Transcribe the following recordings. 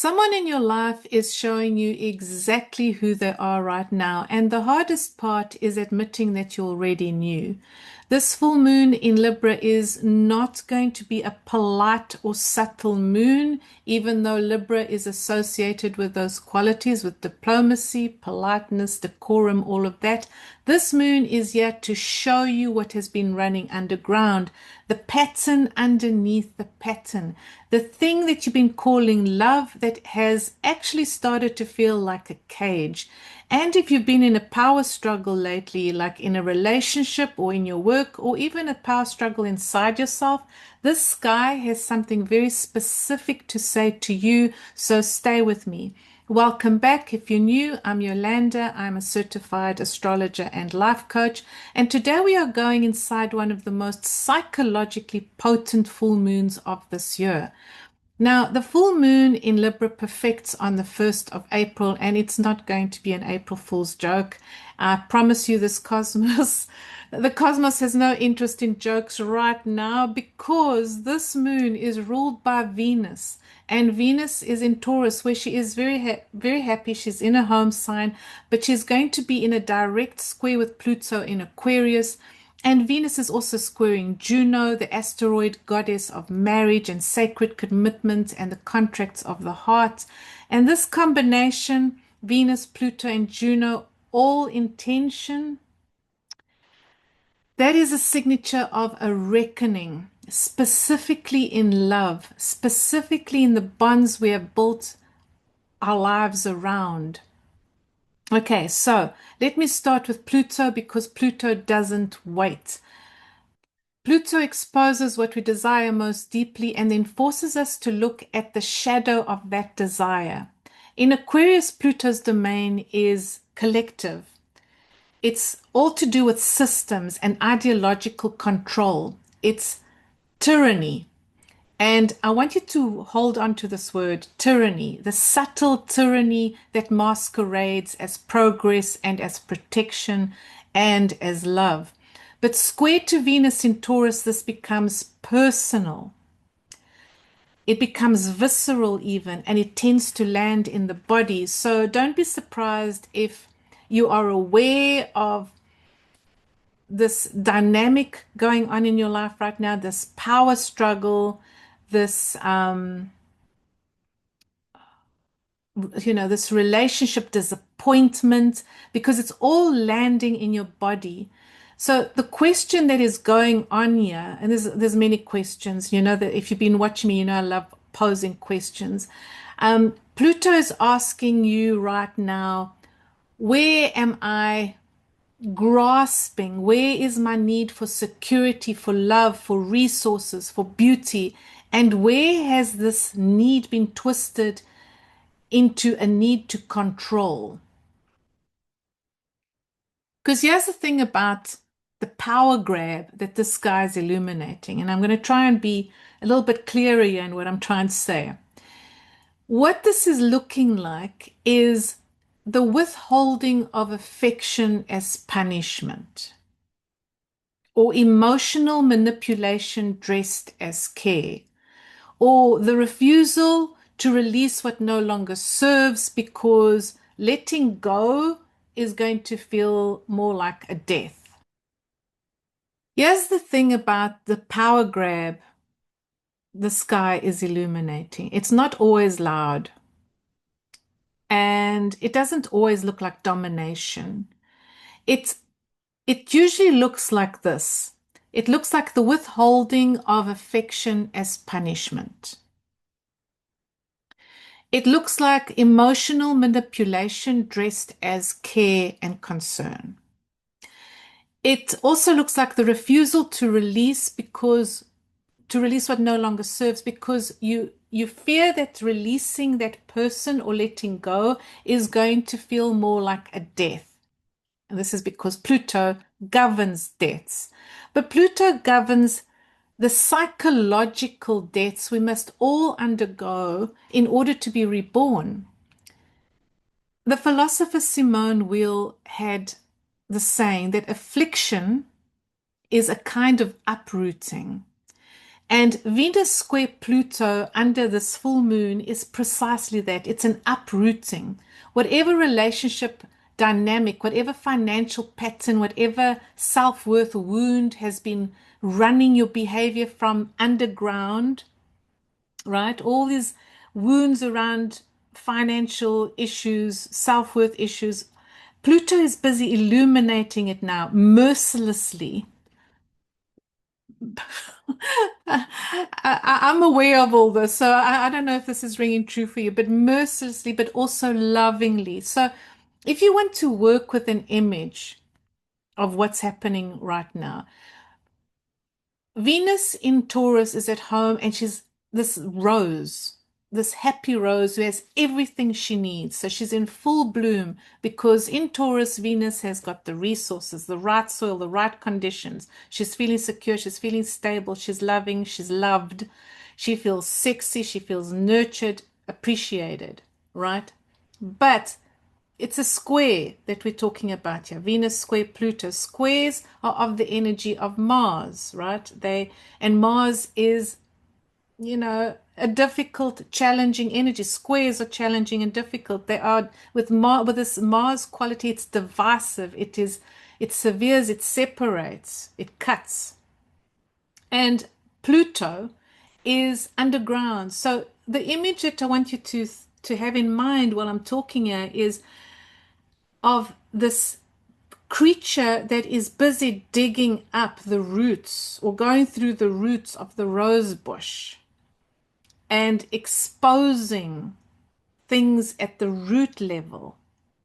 Someone in your life is showing you exactly who they are right now, and the hardest part is admitting that you already knew. This full moon in Libra is not going to be a polite or subtle moon, even though Libra is associated with those qualities, with diplomacy, politeness, decorum, all of that. This moon is yet to show you what has been running underground, the pattern underneath the pattern, the thing that you've been calling love that has actually started to feel like a cage. And if you've been in a power struggle lately, like in a relationship or in your work, or even a power struggle inside yourself, this sky has something very specific to say to you. So stay with me. Welcome back. If you're new, I'm Yolanda. I'm a certified astrologer and life coach. And today we are going inside one of the most psychologically potent full moons of this year. Now, the full moon in Libra perfects on the 1st of April, and it's not going to be an April Fool's joke. I promise you, the cosmos has no interest in jokes right now because this moon is ruled by Venus, and Venus is in Taurus, where she is very happy. She's in a home sign, but she's going to be in a direct square with Pluto in Aquarius. And Venus is also squaring Juno, the asteroid goddess of marriage and sacred commitment and the contracts of the heart. And this combination, Venus, Pluto, and Juno, all in tension, that is a signature of a reckoning, specifically in love, specifically in the bonds we have built our lives around. Okay, so let me start with Pluto because Pluto doesn't wait. Pluto exposes what we desire most deeply and then forces us to look at the shadow of that desire. In Aquarius, Pluto's domain is collective. It's all to do with systems and ideological control. It's tyranny. And I want you to hold on to this word, tyranny, the subtle tyranny that masquerades as progress and as protection and as love. But square to Venus in Taurus, this becomes personal. It becomes visceral even, and it tends to land in the body. So don't be surprised if you are aware of this dynamic going on in your life right now, this power struggle, this this relationship disappointment, because it's all landing in your body. So the question that is going on here, and there's many questions, that if you've been watching me, I love posing questions. Pluto is asking you right now, where am I grasping? Where is my need for security, for love, for resources, for beauty? And where has this need been twisted into a need to control? Because here's the thing about the power grab that this guy is illuminating, and I'm going to try and be a little bit clearer here in what I'm trying to say. What this is looking like is the withholding of affection as punishment, or emotional manipulation dressed as care, or the refusal to release what no longer serves because letting go is going to feel more like a death. Here's the thing about the power grab the sky is illuminating. It's not always loud, and it doesn't always look like domination. It usually looks like this. It looks like the withholding of affection as punishment. It looks like emotional manipulation dressed as care and concern. It also looks like the refusal to release what no longer serves, because you fear that releasing that person or letting go is going to feel more like a death. And this is because Pluto governs deaths. But Pluto governs the psychological deaths we must all undergo in order to be reborn. The philosopher Simone Weil had the saying that affliction is a kind of uprooting. And Venus square Pluto under this full moon is precisely that. It's an uprooting. Whatever relationship dynamic, whatever financial pattern, whatever self worth wound has been running your behavior from underground, right? All these wounds around financial issues, self worth issues. Pluto is busy illuminating it now, mercilessly. I'm aware of all this, so I don't know if this is ringing true for you, but mercilessly, but also lovingly. So, if you want to work with an image of what's happening right now, Venus in Taurus is at home and she's this rose, this happy rose who has everything she needs. So she's in full bloom because in Taurus, Venus has got the resources, the right soil, the right conditions. She's feeling secure, she's feeling stable, she's loving, she's loved. She feels sexy, she feels nurtured, appreciated, right? But it's a square that we're talking about here. Venus square Pluto. Squares are of the energy of Mars, right? And Mars is, a difficult, challenging energy. Squares are challenging and difficult. They are with this Mars quality, it's divisive. It severes, it separates, it cuts. And Pluto is underground. So the image that I want you to have in mind while I'm talking here is of this creature that is busy digging up the roots or going through the roots of the rose bush and exposing things at the root level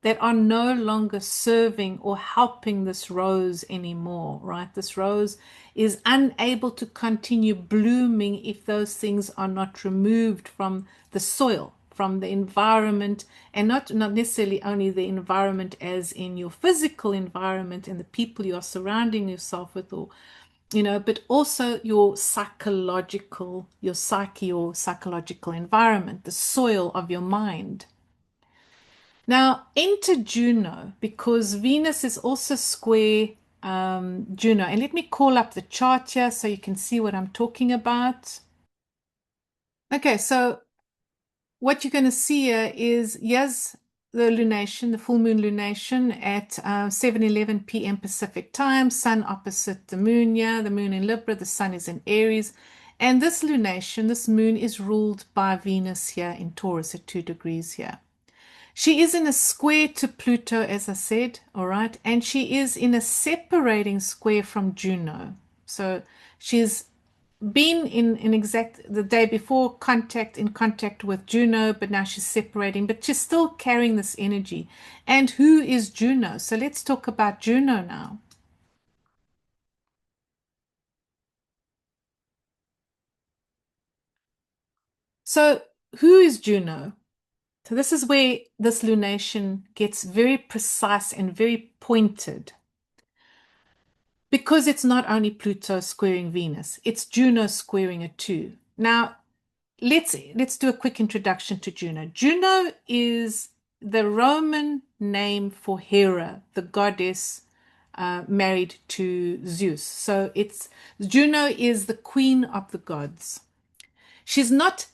that are no longer serving or helping this rose anymore, right? This rose is unable to continue blooming if those things are not removed from the soil, from the environment, and not necessarily only the environment as in your physical environment and the people you are surrounding yourself with, or but also your psychological, your psyche, your psychological environment, the soil of your mind. Now, enter Juno, because Venus is also square Juno. And let me call up the chart here so you can see what I'm talking about. Okay, so what you're going to see here is, yes, the lunation, the full moon lunation at 7:11 p.m. Pacific time, sun opposite the moon here, the moon in Libra, the sun is in Aries. And this lunation, this moon is ruled by Venus here in Taurus at 2 degrees here. She is in a square to Pluto, as I said, all right, and she is in a separating square from Juno. So she's been in exact the day before in contact with Juno, but now she's separating, but she's still carrying this energy. And who is Juno? So let's talk about Juno now. So who is Juno? So this is where this lunation gets very precise and very pointed. Because it's not only Pluto squaring Venus, it's Juno squaring it too. Now, let's do a quick introduction to Juno. Juno is the Roman name for Hera, the goddess married to Zeus. So it's Juno is the queen of the gods. She's not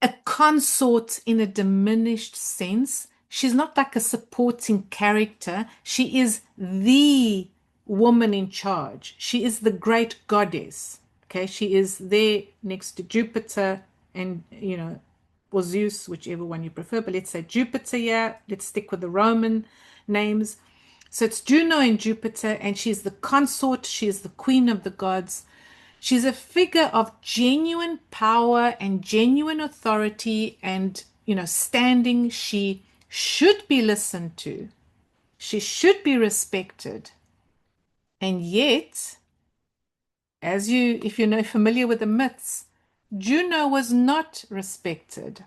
a consort in a diminished sense. She's not like a supporting character. She is the woman in charge. She is the great goddess. Okay, she is there next to Jupiter and, or Zeus, whichever one you prefer. But let's say Jupiter here. Let's stick with the Roman names. So it's Juno and Jupiter, and she's the consort. She is the queen of the gods. She's a figure of genuine power and genuine authority and, standing. She should be listened to. She should be respected. And yet, if you're familiar with the myths, Juno was not respected.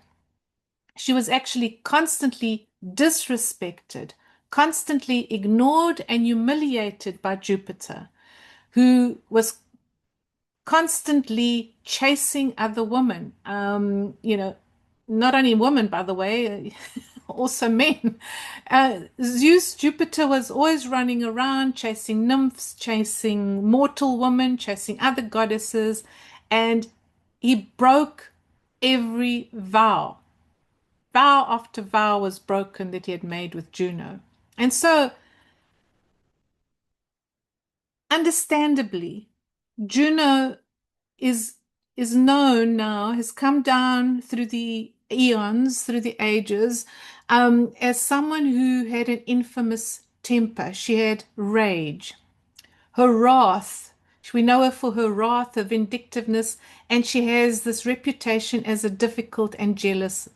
She was actually constantly disrespected, constantly ignored and humiliated by Jupiter, who was constantly chasing other women. Not only women, by the way, also men. Zeus, Jupiter was always running around chasing nymphs, chasing mortal women, chasing other goddesses, and he broke every vow. Vow after vow was broken that he had made with Juno. And so, understandably, Juno is is known now, has come down through the eons, through the ages, as someone who had an infamous temper. She had rage, her wrath. We know her for her wrath, her vindictiveness, and she has this reputation as a difficult and jealous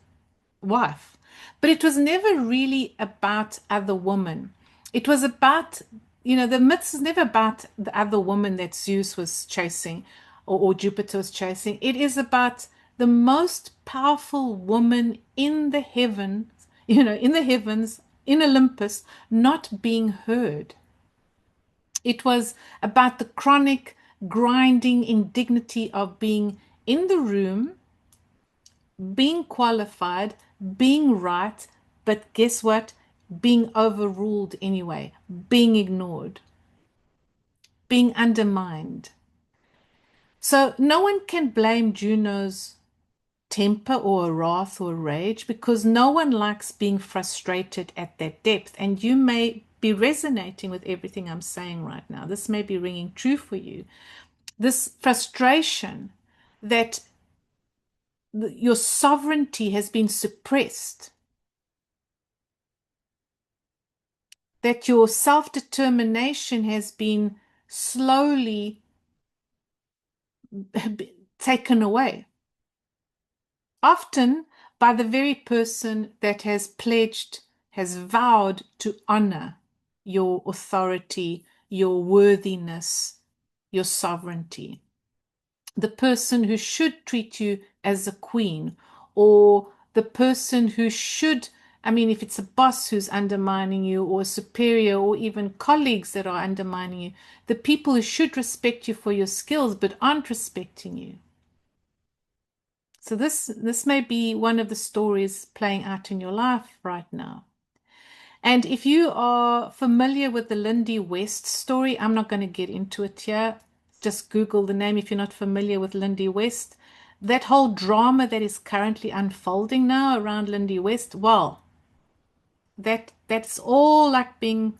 wife. But it was never really about other women. It was about, the myth is never about the other woman that Zeus was chasing or Jupiter was chasing. It is about the most powerful woman in the heavens, in Olympus, not being heard. It was about the chronic, grinding indignity of being in the room, being qualified, being right, but guess what? Being overruled anyway, being ignored, being undermined. So no one can blame Juno's temper or wrath or rage because no one likes being frustrated at that depth. And you may be resonating with everything I'm saying right now. This may be ringing true for you. This frustration that your sovereignty has been suppressed, that your self-determination has been slowly taken away, often by the very person that has pledged, has vowed to honor your authority, your worthiness, your sovereignty. The person who should treat you as a queen, or the person who should, if it's a boss who's undermining you, or a superior, or even colleagues that are undermining you, the people who should respect you for your skills but aren't respecting you. So this may be one of the stories playing out in your life right now. And if you are familiar with the Lindy West story, I'm not going to get into it here. Just Google the name if you're not familiar with Lindy West. That whole drama that is currently unfolding now around Lindy West, well, that's all like being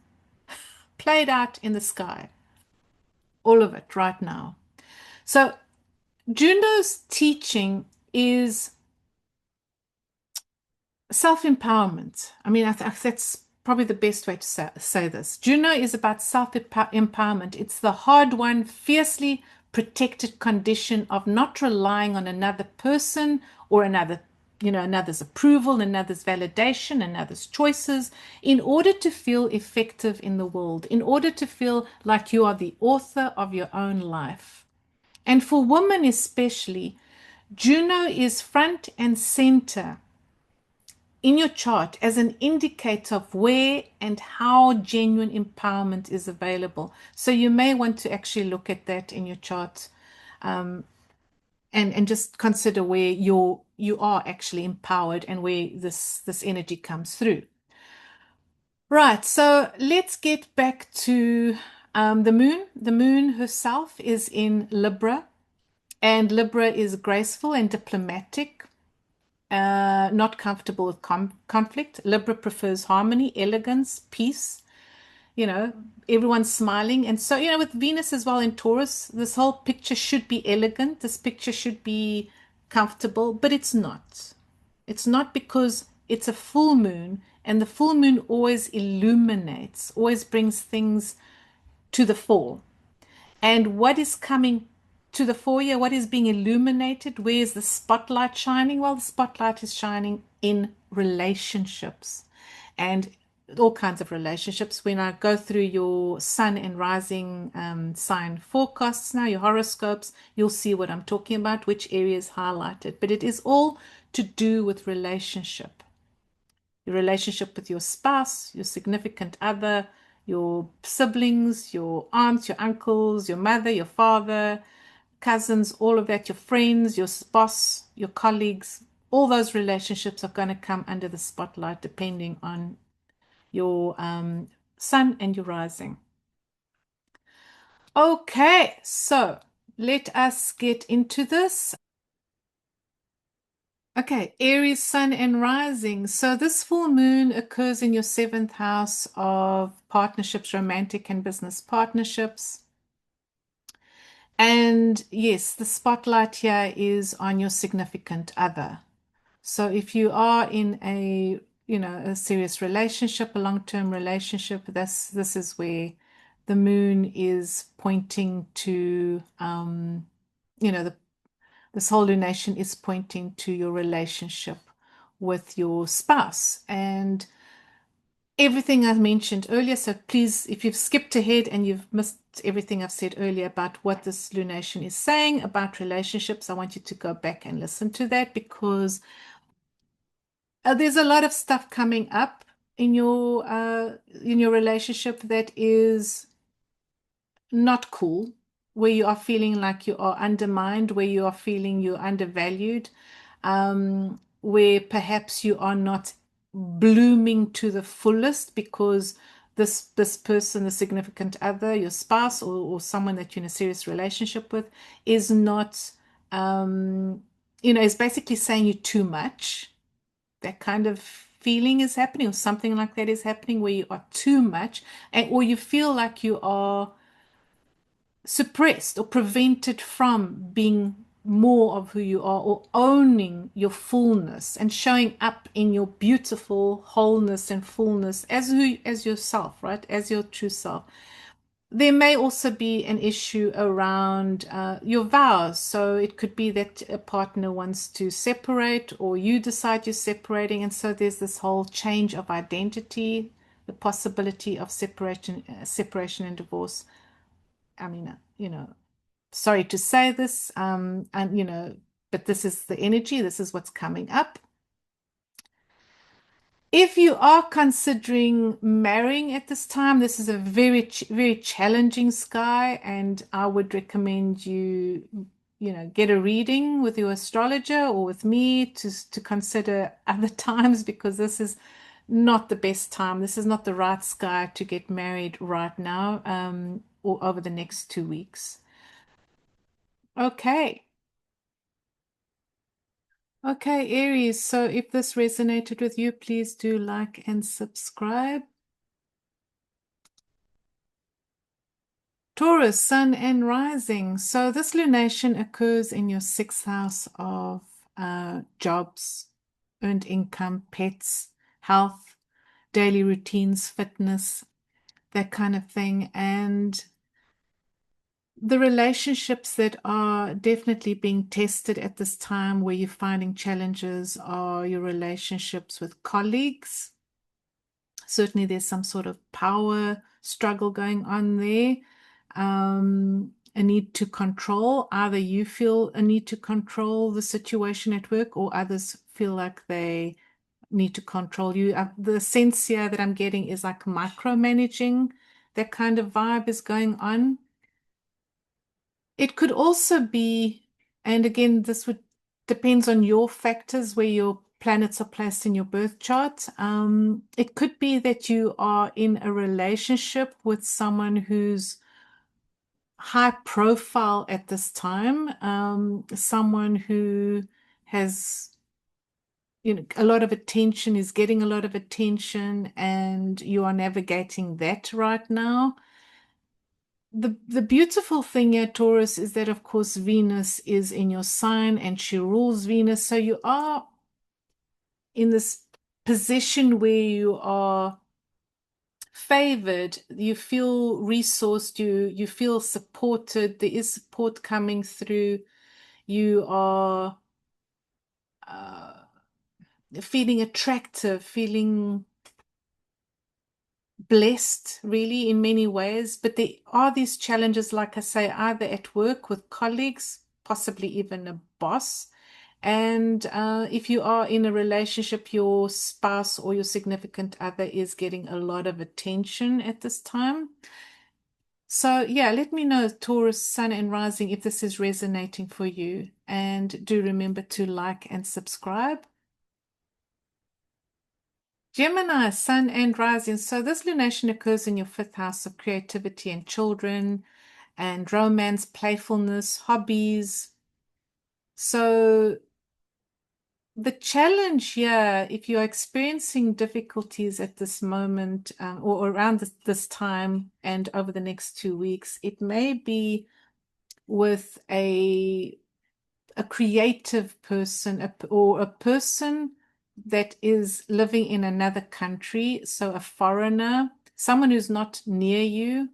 played out in the sky. All of it right now. So Juno's teaching is self-empowerment. That's probably the best way to say this. Juno is about self-empowerment. It's the hard-won, fiercely protected condition of not relying on another person or another's approval, another's validation, another's choices, in order to feel effective in the world, in order to feel like you are the author of your own life. And for women especially, Juno is front and center in your chart as an indicator of where and how genuine empowerment is available. So you may want to actually look at that in your chart, and just consider where you are actually empowered and where this energy comes through. Right, so let's get back to the moon. The moon herself is in Libra, and Libra is graceful and diplomatic. Not comfortable with conflict. Libra prefers harmony, elegance, peace. Everyone's smiling. And so, with Venus as well in Taurus, this whole picture should be elegant. This picture should be comfortable, but it's not. It's not because it's a full moon, and the full moon always illuminates, always brings things to the fore. And what is coming to the fore, what is being illuminated? Where is the spotlight shining? Well, the spotlight is shining in relationships, and all kinds of relationships. When I go through your sun and rising sign forecasts now, your horoscopes, you'll see what I'm talking about, which area is highlighted. But it is all to do with relationship. Your relationship with your spouse, your significant other, your siblings, your aunts, your uncles, your mother, your father, cousins, all of that, your friends, your boss, your colleagues, all those relationships are going to come under the spotlight depending on your sun and your rising. Okay, so let us get into this. Okay, Aries, sun and rising. So this full moon occurs in your seventh house of partnerships, romantic and business partnerships. And yes, the spotlight here is on your significant other. So if you are in a, a serious relationship, a long-term relationship, this is where the moon is pointing to, this whole lunation is pointing to your relationship with your spouse. And everything I mentioned earlier, so please, if you've skipped ahead and you've missed everything I've said earlier about what this lunation is saying about relationships, I want you to go back and listen to that, because there's a lot of stuff coming up in your relationship that is not cool, where you are feeling like you are undermined, where you are feeling you're undervalued, where perhaps you are not blooming to the fullest because this person, the significant other, your spouse, or someone that you're in a serious relationship with, is not, is basically saying you too much. That kind of feeling is happening, or something like that is happening, where you are too much, or you feel like you are suppressed or prevented from being more of who you are, or owning your fullness and showing up in your beautiful wholeness and fullness as yourself, right? As your true self. There may also be an issue around your vows. So it could be that a partner wants to separate, or you decide you're separating. And so there's this whole change of identity, the possibility of separation and divorce. I mean, sorry to say this, but this is the energy, this is what's coming up. If you are considering marrying at this time, this is a very, very challenging sky, and I would recommend you, get a reading with your astrologer or with me to consider other times, because this is not the best time. This is not the right sky to get married right now, or over the next 2 weeks. Okay. Okay, Aries. So if this resonated with you, please do like and subscribe. Taurus, sun and rising. So this lunation occurs in your sixth house of jobs, earned income, pets, health, daily routines, fitness, that kind of thing. And the relationships that are definitely being tested at this time, where you're finding challenges, are your relationships with colleagues. Certainly there's some sort of power struggle going on there. A need to control. Either you feel a need to control the situation at work, or others feel like they need to control you. The sense here that I'm getting is like micromanaging. That kind of vibe is going on. It could also be, and again, this would depends on your factors, where your planets are placed in your birth chart. It could be that you are in a relationship with someone who's high profile at this time, someone who has, a lot of attention, is getting a lot of attention, and you are navigating that right now. The beautiful thing here, Taurus, is that, of course, Venus is in your sign and she rules Venus. So you are in this position where you are favored, you feel resourced, you feel supported, there is support coming through, you are feeling attractive, feeling blessed, really, in many ways. But there are these challenges, like I say, either at work with colleagues, possibly even a boss. And if you are in a relationship, your spouse or your significant other is getting a lot of attention at this time. So yeah, let me know, Taurus, sun and rising, if this is resonating for you. and do remember to like and subscribe. Gemini, Sun and Rising. So this lunation occurs in your fifth house of creativity and children and romance, playfulness, hobbies. So the challenge here, if you're experiencing difficulties at this moment or around this time and over the next 2 weeks, it may be with a creative person or a person that is living in another country, so a foreigner, someone who's not near you.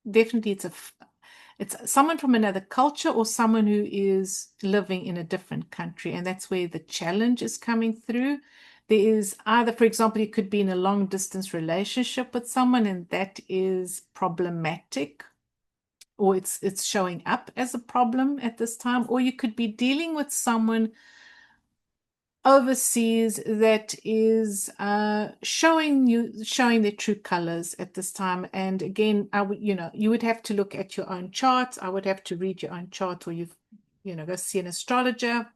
Definitely it's someone from another culture or someone who is living in a different country, and that's where the challenge is coming through. There is either, for example, you could be in a long distance relationship with someone and that is problematic, or it's showing up as a problem at this time, or you could be dealing with someone overseas that is showing their true colors at this time. And again, I would, you would have to look at your own chart. I would have to read your own chart, or go see an astrologer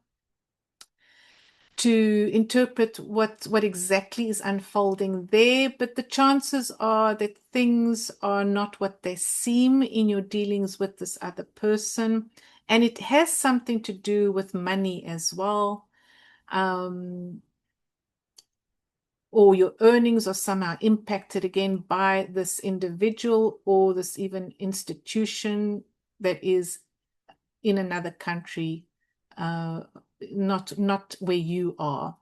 to interpret what exactly is unfolding there. But the chances are that things are not what they seem in your dealings with this other person, and it has something to do with money as well. Or your earnings are somehow impacted again by this individual or this even institution that is in another country, not where you are.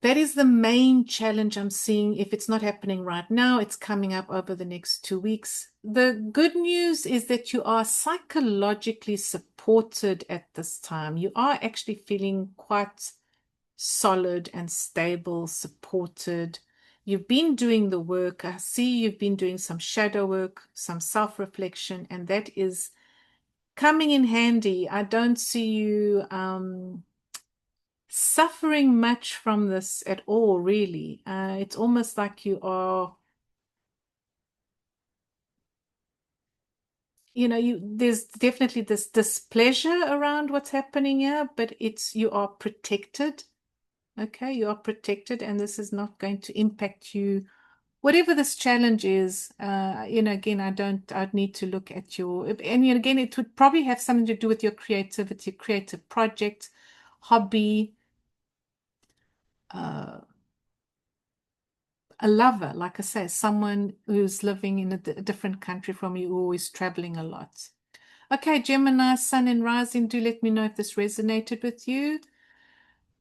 That is the main challenge I'm seeing. If it's not happening right now, it's coming up over the next 2 weeks. The good news is that you are psychologically supported at this time. You are actually feeling quite solid and stable, supported. You've been doing the work. I see you've been doing some shadow work, some self-reflection, and that is coming in handy. I don't see you suffering much from this at all, really. It's almost like you are, there's definitely this displeasure around what's happening here, but you are protected. Okay, you are protected, and this is not going to impact you. Whatever this challenge is, again, I'd need to look at and again, it would probably have something to do with your creativity, creative project, hobby, a lover, like I say, someone who's living in a different country from you, always traveling a lot. Okay, Gemini, Sun and Rising, do let me know if this resonated with you.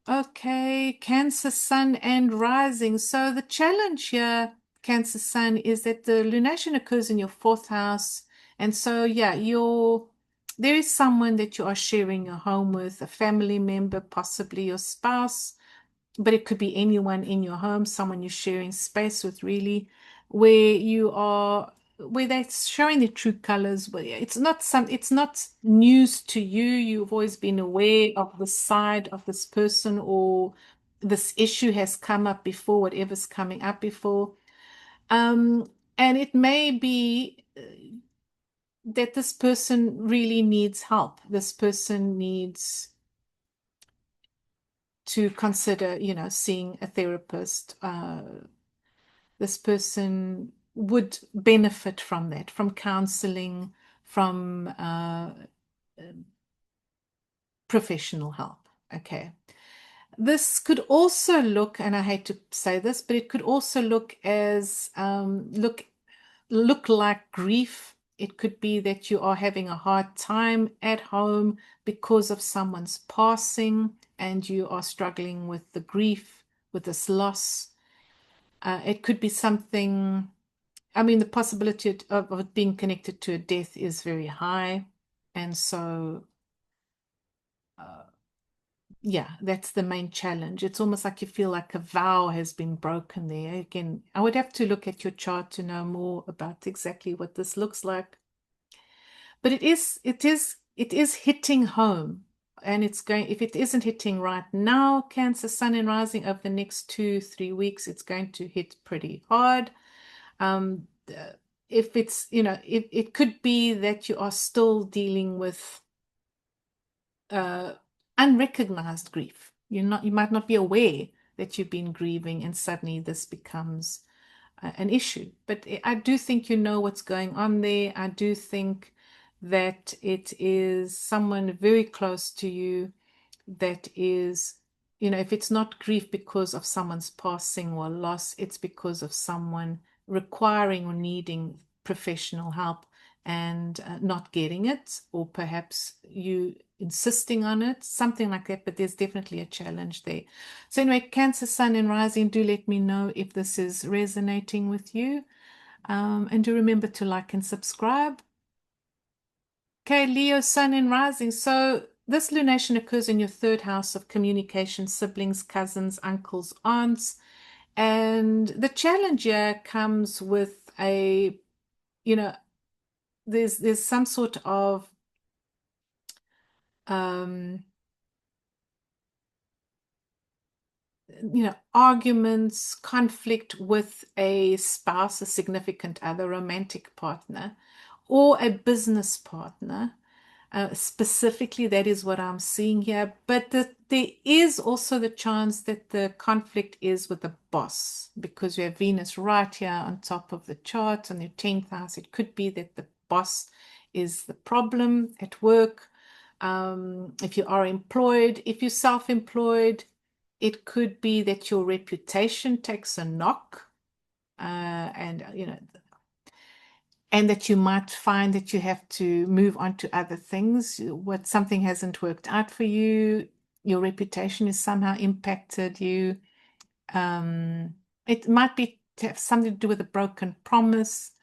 Okay, Cancer, Sun and Rising. So the challenge here, Cancer, Sun, is that the lunation occurs in your fourth house. And so, yeah, there is someone that you are sharing your home with, a family member, possibly your spouse, but it could be anyone in your home, someone you're sharing space with, really, where they're showing their true colors. But it's not news to you. You've always been aware of the side of this person, or this issue has come up before, whatever's coming up before. And it may be that this person really needs help. This person needs to consider, seeing a therapist. This person would benefit from that, from counseling, from professional help. Okay. This could also look, and I hate to say this, but it could also look as look like grief. It could be that you are having a hard time at home because of someone's passing, and you are struggling with the grief, with this loss. It could be something, the possibility of it being connected to a death is very high. And so, yeah, that's the main challenge. It's almost like you feel like a vow has been broken there. Again, I would have to look at your chart to know more about exactly what this looks like. But it is hitting home. And if it isn't hitting right now, Cancer, Sun and Rising, over the next 2-3 weeks, it's going to hit pretty hard. If it could be that you are still dealing with uh, unrecognized grief. You might not be aware that you've been grieving, and suddenly this becomes an issue. But I do think you know what's going on there. I do think that it is someone very close to you that is, if it's not grief because of someone's passing or loss, it's because of someone requiring or needing professional help and not getting it, or perhaps you insisting on it, something like that. But there's definitely a challenge there. So anyway, Cancer, Sun and Rising, do let me know if this is resonating with you. And do remember to like and subscribe. Okay, Leo, Sun and Rising. So this lunation occurs in your third house of communication, siblings, cousins, uncles, aunts. And the challenge here comes with you know, there's some sort of um, arguments, conflict with a spouse, a significant other, romantic partner, or a business partner. Specifically, that is what I'm seeing here. But there is also the chance that the conflict is with the boss, because you have Venus right here on top of the chart on your 10th house. It could be that the boss is the problem at work. If you are employed, if you're self-employed, it could be that your reputation takes a knock, and that you might find that you have to move on to other things. What something hasn't worked out for you, your reputation is somehow impacted you. It might be to have something to do with a broken promise.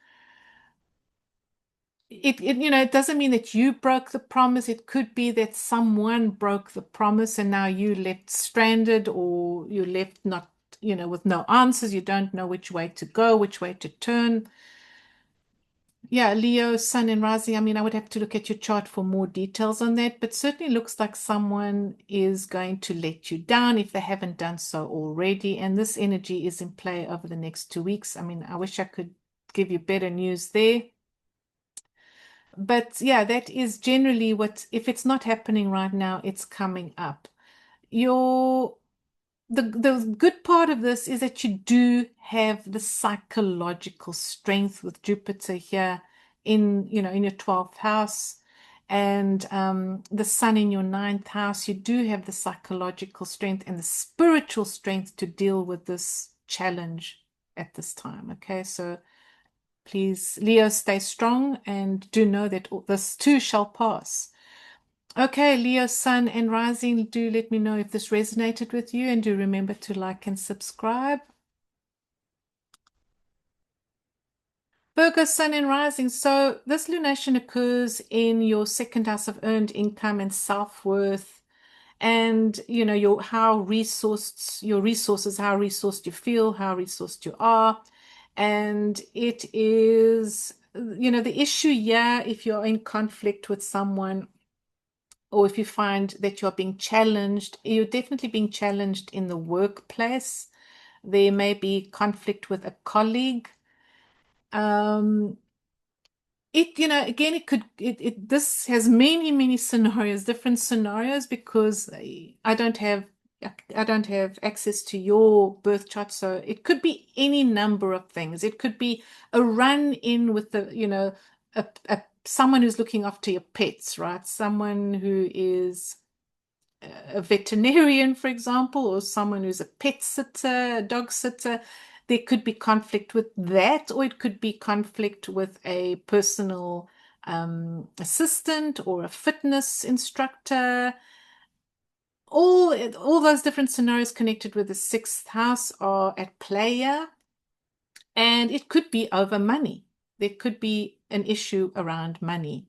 It doesn't mean that you broke the promise. It could be that someone broke the promise and now you left stranded, or you left not, with no answers. You don't know which way to go, which way to turn. Yeah, Leo, Sun and Rising. I mean, I would have to look at your chart for more details on that, but certainly looks like someone is going to let you down if they haven't done so already. And this energy is in play over the next 2 weeks. I mean, I wish I could give you better news there. But yeah, that is generally if it's not happening right now, it's coming up. The good part of this is that you do have the psychological strength with Jupiter here in your 12th house, and the sun in your 9th house. You do have the psychological strength and the spiritual strength to deal with this challenge at this time. Okay, so please, Leo, stay strong and do know that this too shall pass. Okay, Leo, Sun and Rising, do let me know if this resonated with you, and do remember to like and subscribe. Virgo, Sun and Rising. So this lunation occurs in your second house of earned income and self-worth, and how resourced you feel, how resourced you are. And it is, the issue here, if you're in conflict with someone, or if you find that you're being challenged, you're definitely being challenged in the workplace. There may be conflict with a colleague. Again, this has many scenarios, different scenarios, because I don't have access to your birth chart, so it could be any number of things. It could be a run-in with someone who's looking after your pets, right? Someone who is a veterinarian, for example, or someone who's a pet sitter, a dog sitter. There could be conflict with that, or it could be conflict with a personal assistant or a fitness instructor. All those different scenarios connected with the 6th house are at play here, and it could be over money. There could be an issue around money.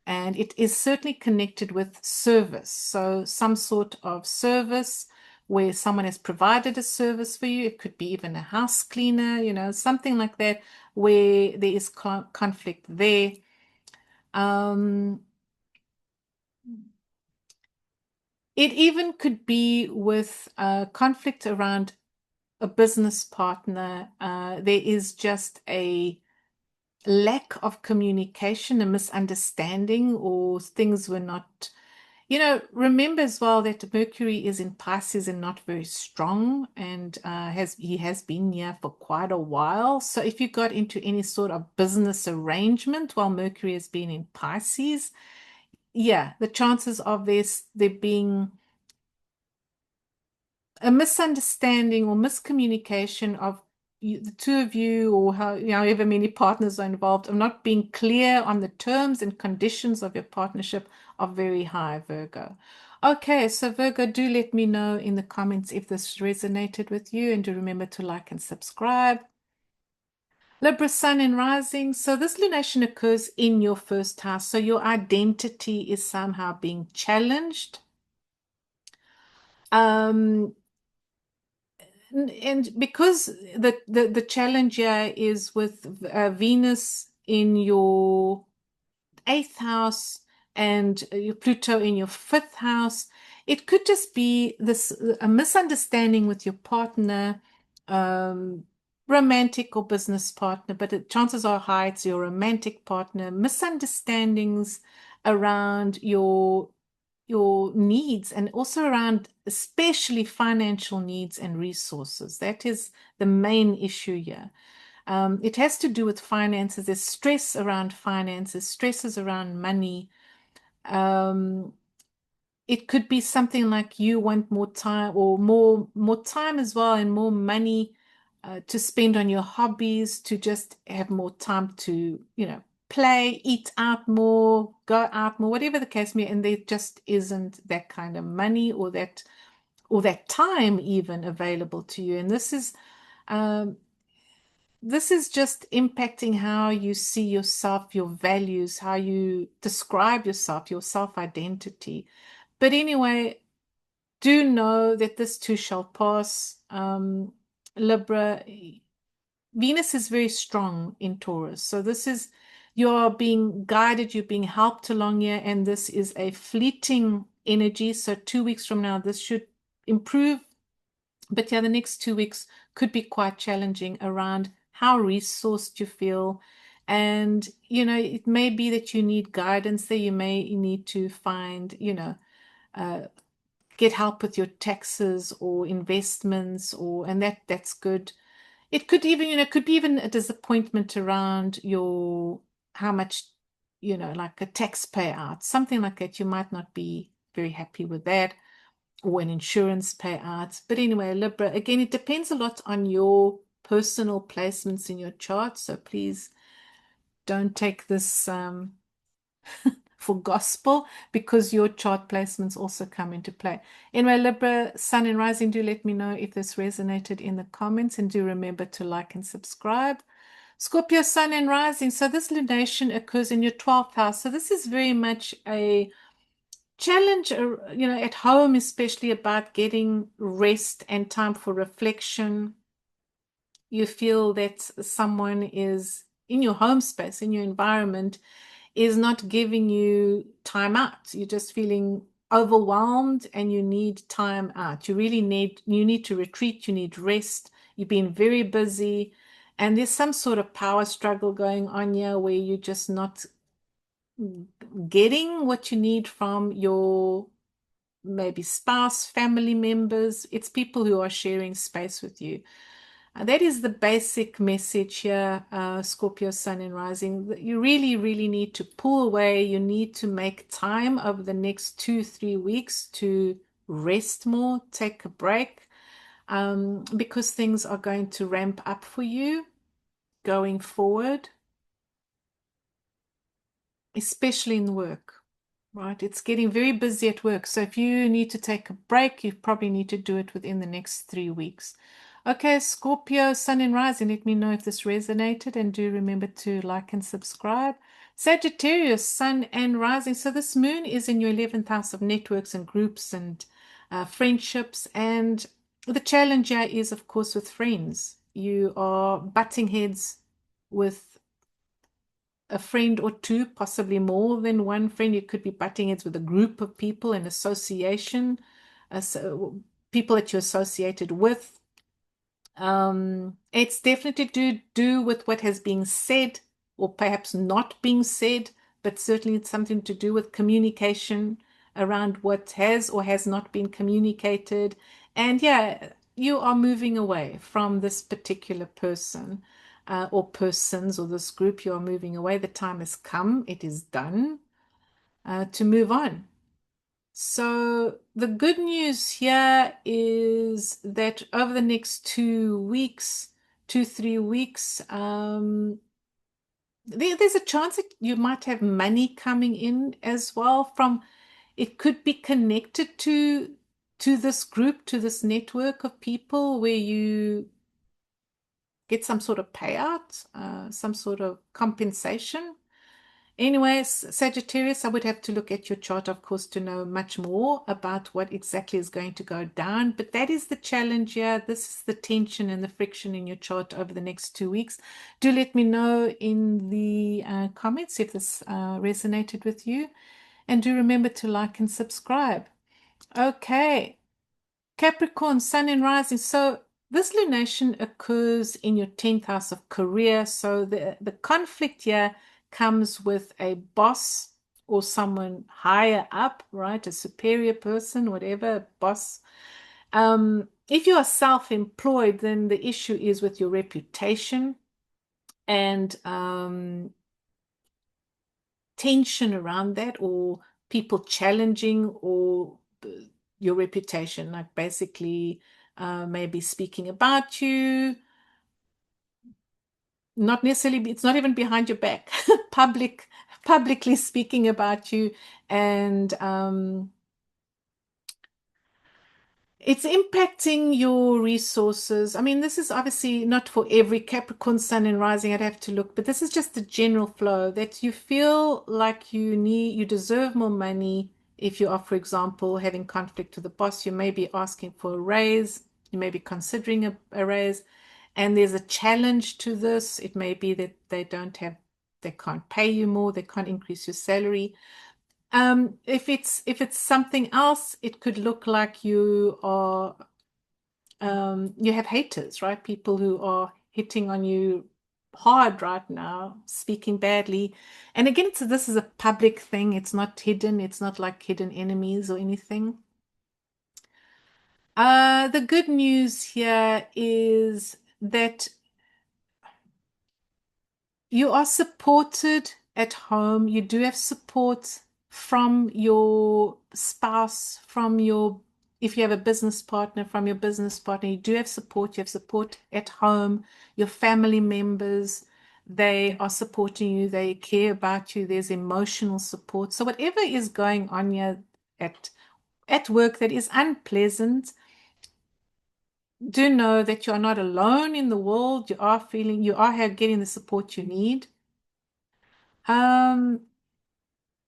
And it is certainly connected with service. So some sort of service where someone has provided a service for you. It could be even a house cleaner, something like that, where there is conflict there. It even could be with conflict around a business partner. There is just a lack of communication, a misunderstanding, or things were not Remember as well that Mercury is in Pisces and not very strong, and he has been here for quite a while. So if you got into any sort of business arrangement while Mercury has been in Pisces, yeah, the chances of there being a misunderstanding or miscommunication of the two of you, or however many partners are involved, of not being clear on the terms and conditions of your partnership are very high, Virgo. Okay, so Virgo, do let me know in the comments if this resonated with you, and do remember to like and subscribe. Libra, Sun and Rising. So this lunation occurs in your first house. So your identity is somehow being challenged. Um, and because the challenge here is with Venus in your eighth house and your Pluto in your fifth house, it could just be this a misunderstanding with your partner, um, romantic or business partner, but chances are high it's your romantic partner, misunderstandings around your needs, and also around especially financial needs and resources. That is the main issue here. It has to do with finances. There's stress around finances, stresses around money. Um, it could be something like you want more time, or more time as well, and more money to spend on your hobbies, to just have more time to play, eat out more, go out more, whatever the case may be. And there just isn't that kind of money, or that time even available to you. And um, this is just impacting how you see yourself, your values, how you describe yourself, your self-identity. But anyway, do know that this too shall pass. Libra, Venus is very strong in Taurus. So you're being guided, you're being helped along here, and this is a fleeting energy. So 2 weeks from now, this should improve. But yeah, the next 2 weeks could be quite challenging around how resourced you feel. And, it may be that you need guidance there. You may need to find, uh, get help with your taxes or investments, and that's good. It could even, could be even a disappointment around how much, like a tax payout, something like that. You might not be very happy with that, or an insurance payout. But anyway, Libra, again, it depends a lot on your personal placements in your chart. So please don't take this for gospel, because your chart placements also come into play. Anyway, Libra, Sun and Rising, do let me know if this resonated in the comments, and do remember to like and subscribe. Scorpio, Sun and Rising. So this lunation occurs in your 12th house. So this is very much a challenge, at home, especially about getting rest and time for reflection. You feel that someone is in your home space, in your environment, is not giving you time out. You're just feeling overwhelmed and you need time out. You need to retreat, you need rest. You've been very busy, and there's some sort of power struggle going on here where you're just not getting what you need from your maybe spouse, family members. It's people who are sharing space with you. That is the basic message here, Scorpio, Sun and Rising. You really, really need to pull away. You need to make time over the next 2-3 weeks to rest more, take a break, because things are going to ramp up for you going forward, especially in work. Right, it's getting very busy at work. So if you need to take a break, you probably need to do it within the next 3 weeks. Okay, Scorpio, Sun and Rising, let me know if this resonated, and do remember to like and subscribe. Sagittarius, Sun and Rising. So this moon is in your 11th house of networks and groups and friendships. And the challenge here is, of course, with friends. You are butting heads with a friend or two, possibly more than one friend. You could be butting heads with a group of people, an association, so people that you're associated with. It's definitely to do with what has been said, or perhaps not being said, but certainly it's something to do with communication, around what has or has not been communicated. And yeah, you are moving away from this particular person or persons or this group. You are moving away. The time has come. It is done to move on. So the good news here is that over the next 2 weeks, 3 weeks, there's a chance that you might have money coming in as well from, it could be connected to this group, to this network of people where you get some sort of payout, some sort of compensation. Anyways, Sagittarius, I would have to look at your chart, of course, to know much more about what exactly is going to go down. But that is the challenge here. This is the tension and the friction in your chart over the next 2 weeks. Do let me know in the comments if this resonated with you. And do remember to like and subscribe. Okay. Capricorn, Sun and Rising. So this lunation occurs in your 10th house of career. So the conflict here comes with a boss or someone higher up, right? A superior person, whatever, boss. If you are self-employed, then the issue is with your reputation and tension around that, or people challenging or your reputation, like basically maybe speaking about you, not necessarily, it's not even behind your back, publicly speaking about you, and it's impacting your resources. I mean, this is obviously not for every Capricorn, Sun and Rising. I'd have to look, but this is just the general flow that you feel like you deserve more money. If you are, for example, having conflict with the boss, you may be asking for a raise. You may be considering a raise, and there's a challenge to this. It may be that they can't pay you more, they can't increase your salary. If it's something else, it could look like you are you have haters, right? People who are hitting on you hard right now, speaking badly. And again, this is a public thing. It's not hidden. It's not like hidden enemies or anything. The good news here is that you are supported at home. You do have support from your spouse, if you have a business partner, from your business partner. You do have support. You have support at home. Your family members, they are supporting you. They care about you. There's emotional support. So whatever is going on here at work that is unpleasant, do know that you are not alone in the world. You are getting the support you need.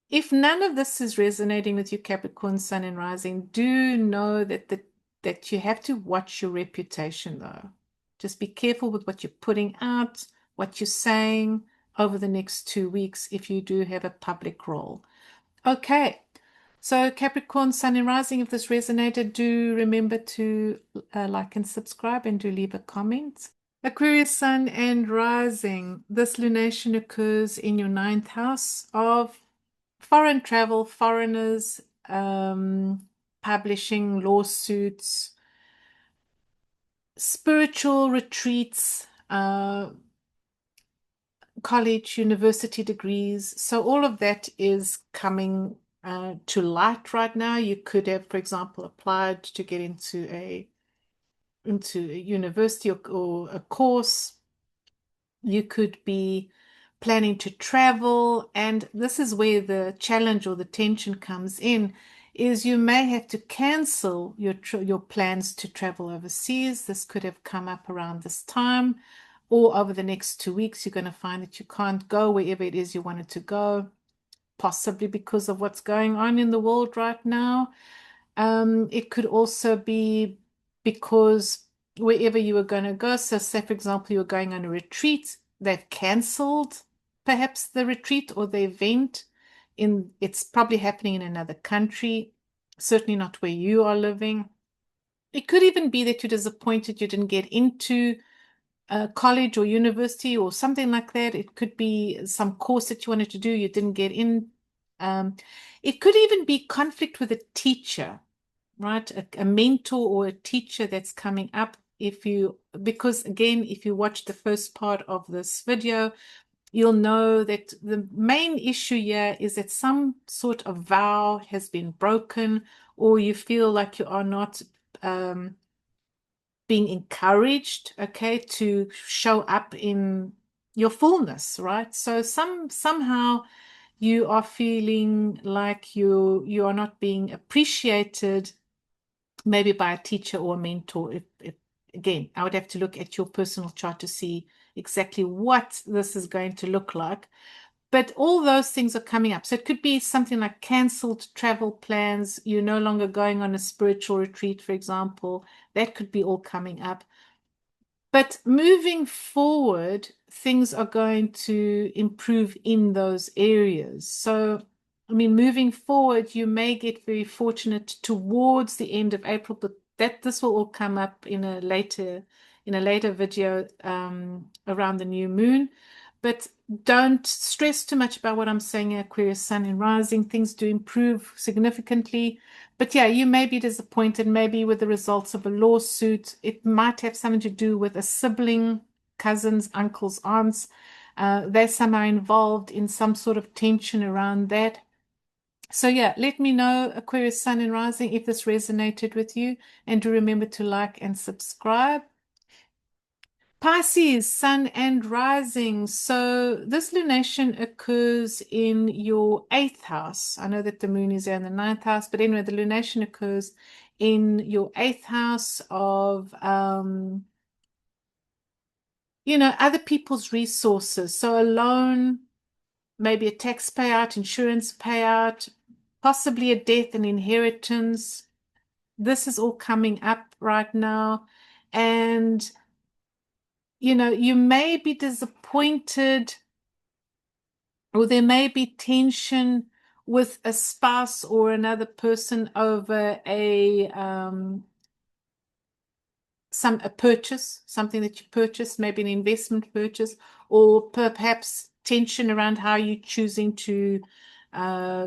If none of this is resonating with you, Capricorn, Sun and Rising, do know that you have to watch your reputation, though. Just be careful with what you're putting out, what you're saying over the next 2 weeks if you do have a public role. Okay, so Capricorn, Sun and Rising, if this resonated, do remember to like and subscribe, and do leave a comment. Aquarius, Sun and Rising. This lunation occurs in your 9th house of foreign travel, foreigners, publishing, lawsuits, spiritual retreats, college, university degrees. So all of that is coming to light right now. You could have, for example, applied to get into a university or a course. You could be planning to travel, and this is where the challenge or the tension comes in, is you may have to cancel your plans to travel overseas. This could have come up around this time, or over the next 2 weeks you're going to find that you can't go wherever it is you wanted to go, possibly because of what's going on in the world right now. It could also be because wherever you were going to go, so say for example you were going on a retreat, they've cancelled perhaps the retreat or the event. It's probably happening in another country, certainly not where you are living. It could even be that you're disappointed you didn't get into college or university or something like that. It could be some course that you wanted to do, you didn't get in It could even be conflict with a teacher, right? A mentor or a teacher that's coming up. Because again, if you watch the first part of this video, you'll know that the main issue here is that some sort of vow has been broken, or you feel like you are not being encouraged, okay, to show up in your fullness, right? So somehow you are feeling like you are not being appreciated, maybe by a teacher or a mentor. If again, I would have to look at your personal chart to see exactly what this is going to look like. But all those things are coming up. So it could be something like canceled travel plans. You're no longer going on a spiritual retreat, for example. That could be all coming up. But moving forward, things are going to improve in those areas. So, I mean, moving forward, you may get very fortunate towards the end of April, but this will all come up in a later video around the new moon. But don't stress too much about what I'm saying, Aquarius Sun and Rising. Things do improve significantly. But yeah, you may be disappointed, maybe with the results of a lawsuit. It might have something to do with a sibling, cousins, uncles, aunts. They're somehow involved in some sort of tension around that. So yeah, let me know, Aquarius Sun and Rising, if this resonated with you. And do remember to like and subscribe. Pisces, Sun and Rising. So this lunation occurs in your 8th house. I know that the moon is in the 9th house, but anyway, the lunation occurs in your 8th house of, other people's resources. So a loan, maybe a tax payout, insurance payout, possibly a death and inheritance. This is all coming up right now. And you may be disappointed, or there may be tension with a spouse or another person over a purchase, something that you purchase, maybe an investment purchase, or perhaps tension around how you're choosing to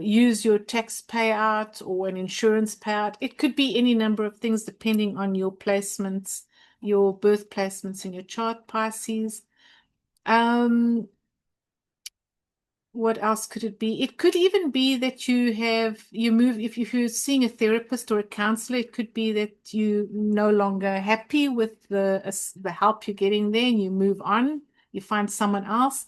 use your tax payout or an insurance payout. It could be any number of things depending on your placements, your birth placements in your chart, Pisces. What else could it be? It could even be that you move, if you're seeing a therapist or a counselor, it could be that you no longer happy with the help you're getting there and you move on, you find someone else.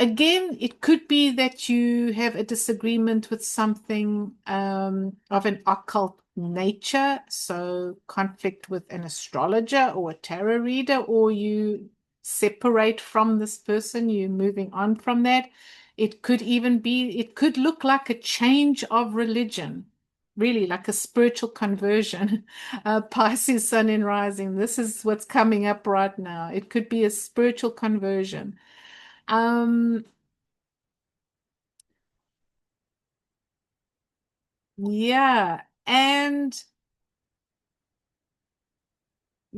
Again, it could be that you have a disagreement with something of an occult nature, so conflict with an astrologer or a tarot reader, or you separate from this person, you're moving on from that. It could look like a change of religion, really like a spiritual conversion. Pisces, Sun and Rising, this is what's coming up right now. It could be a spiritual conversion. Yeah, and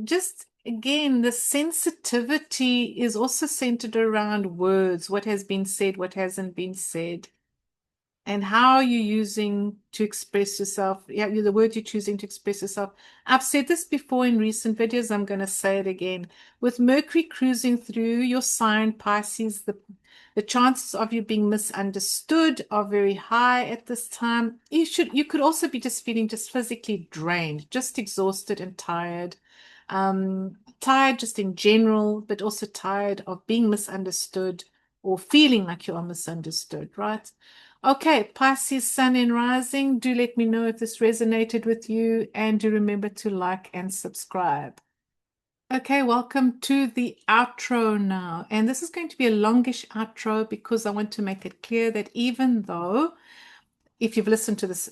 just again, the sensitivity is also centered around words, what has been said, what hasn't been said, and how you're using to express yourself. Yeah, the word you're choosing to express yourself. I've said this before in recent videos. I'm going to say it again. With Mercury cruising through your sign, Pisces, the chances of you being misunderstood are very high at this time. You could also be just feeling just physically drained, just exhausted and tired. Tired just in general, but also tired of being misunderstood or feeling like you are misunderstood, right? Okay, Pisces, Sun and Rising, do let me know if this resonated with you, and do remember to like and subscribe. Okay, welcome to the outro now. And this is going to be a longish outro because I want to make it clear that even though if you've listened to this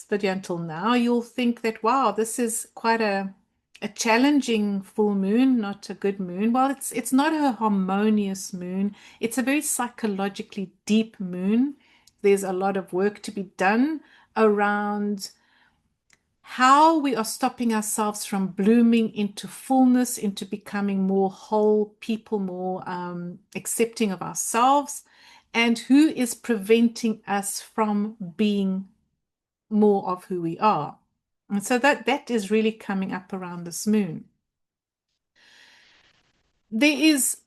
video until now, you'll think that, wow, this is quite a challenging full moon, not a good moon. Well, it's not a harmonious moon. It's a very psychologically deep moon. There's a lot of work to be done around how we are stopping ourselves from blooming into fullness, into becoming more whole people, more accepting of ourselves. and who is preventing us from being more of who we are. And so that is really coming up around this moon. There is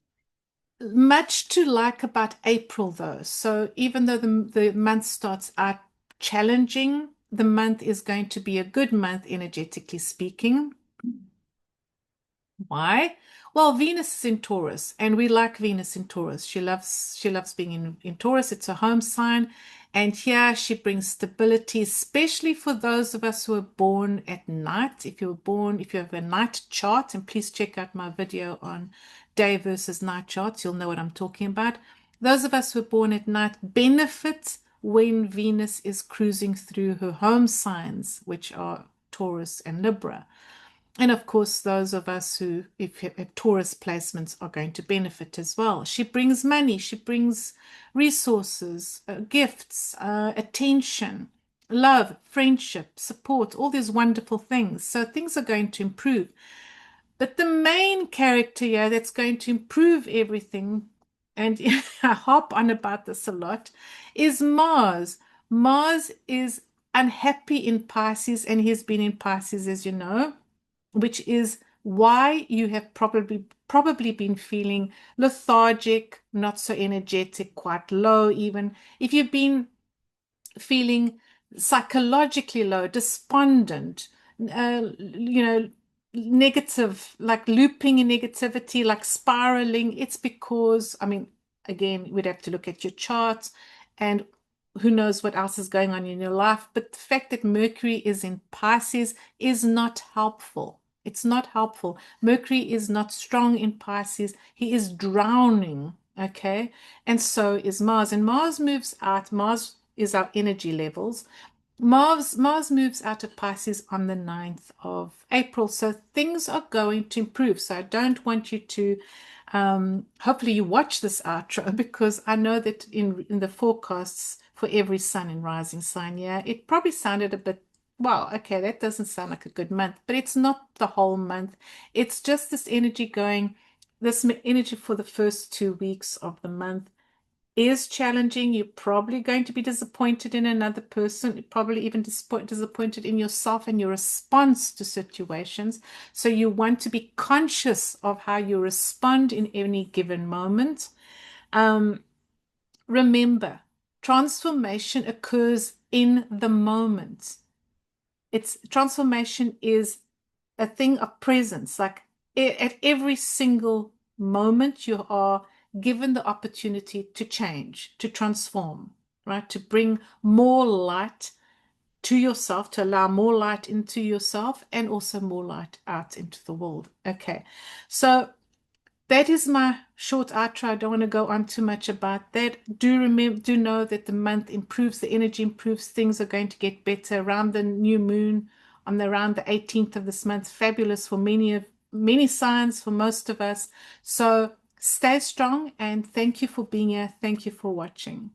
much to like about April, though. So even though the month starts out challenging, the month is going to be a good month, energetically speaking. Why? Well, Venus is in Taurus, and we like Venus in Taurus. She loves being in Taurus. It's a home sign. And here she brings stability, especially for those of us who are born at night. If you have a night chart, and please check out my video on day versus night charts, you'll know what I'm talking about. Those of us who are born at night benefit when Venus is cruising through her home signs, which are Taurus and Libra. And of course, those of us who, if Taurus placements, are going to benefit as well. She brings money, she brings resources, gifts, attention, love, friendship, support, all these wonderful things. So things are going to improve. But the main character here that's going to improve everything, and I harp on about this a lot, is Mars. Mars is unhappy in Pisces, and he's been in Pisces, as you know, which is why you have probably been feeling lethargic, not so energetic, quite low even. If you've been feeling psychologically low, despondent, negative, like looping in negativity, like spiraling, it's because, I mean, again, we'd have to look at your charts and who knows what else is going on in your life. But the fact that Mercury is in Pisces is not helpful. It's not helpful. Mercury is not strong in Pisces. He is drowning, okay? And so is Mars. And Mars moves out. Mars is our energy levels. Mars moves out of Pisces on the 9th of April. So things are going to improve. So I don't want you to, hopefully you watch this outro, because I know that in the forecasts for every sun and rising sign, yeah, it probably sounded a bit, wow, okay, that doesn't sound like a good month, but it's not the whole month. It's just this energy going, this energy for the first 2 weeks of the month is challenging. You're probably going to be disappointed in another person, probably even disappointed in yourself and your response to situations. So you want to be conscious of how you respond in any given moment. Remember, transformation occurs in the moment. Transformation is a thing of presence. Like at every single moment, you are given the opportunity to change, to transform, right? To bring more light to yourself, to allow more light into yourself, and also more light out into the world. Okay, so that is my short outro. I don't want to go on too much about that. Do know that the month improves, the energy improves, things are going to get better around the new moon on around the 18th of this month. Fabulous for many signs, for most of us. So stay strong, and thank you for being here. Thank you for watching.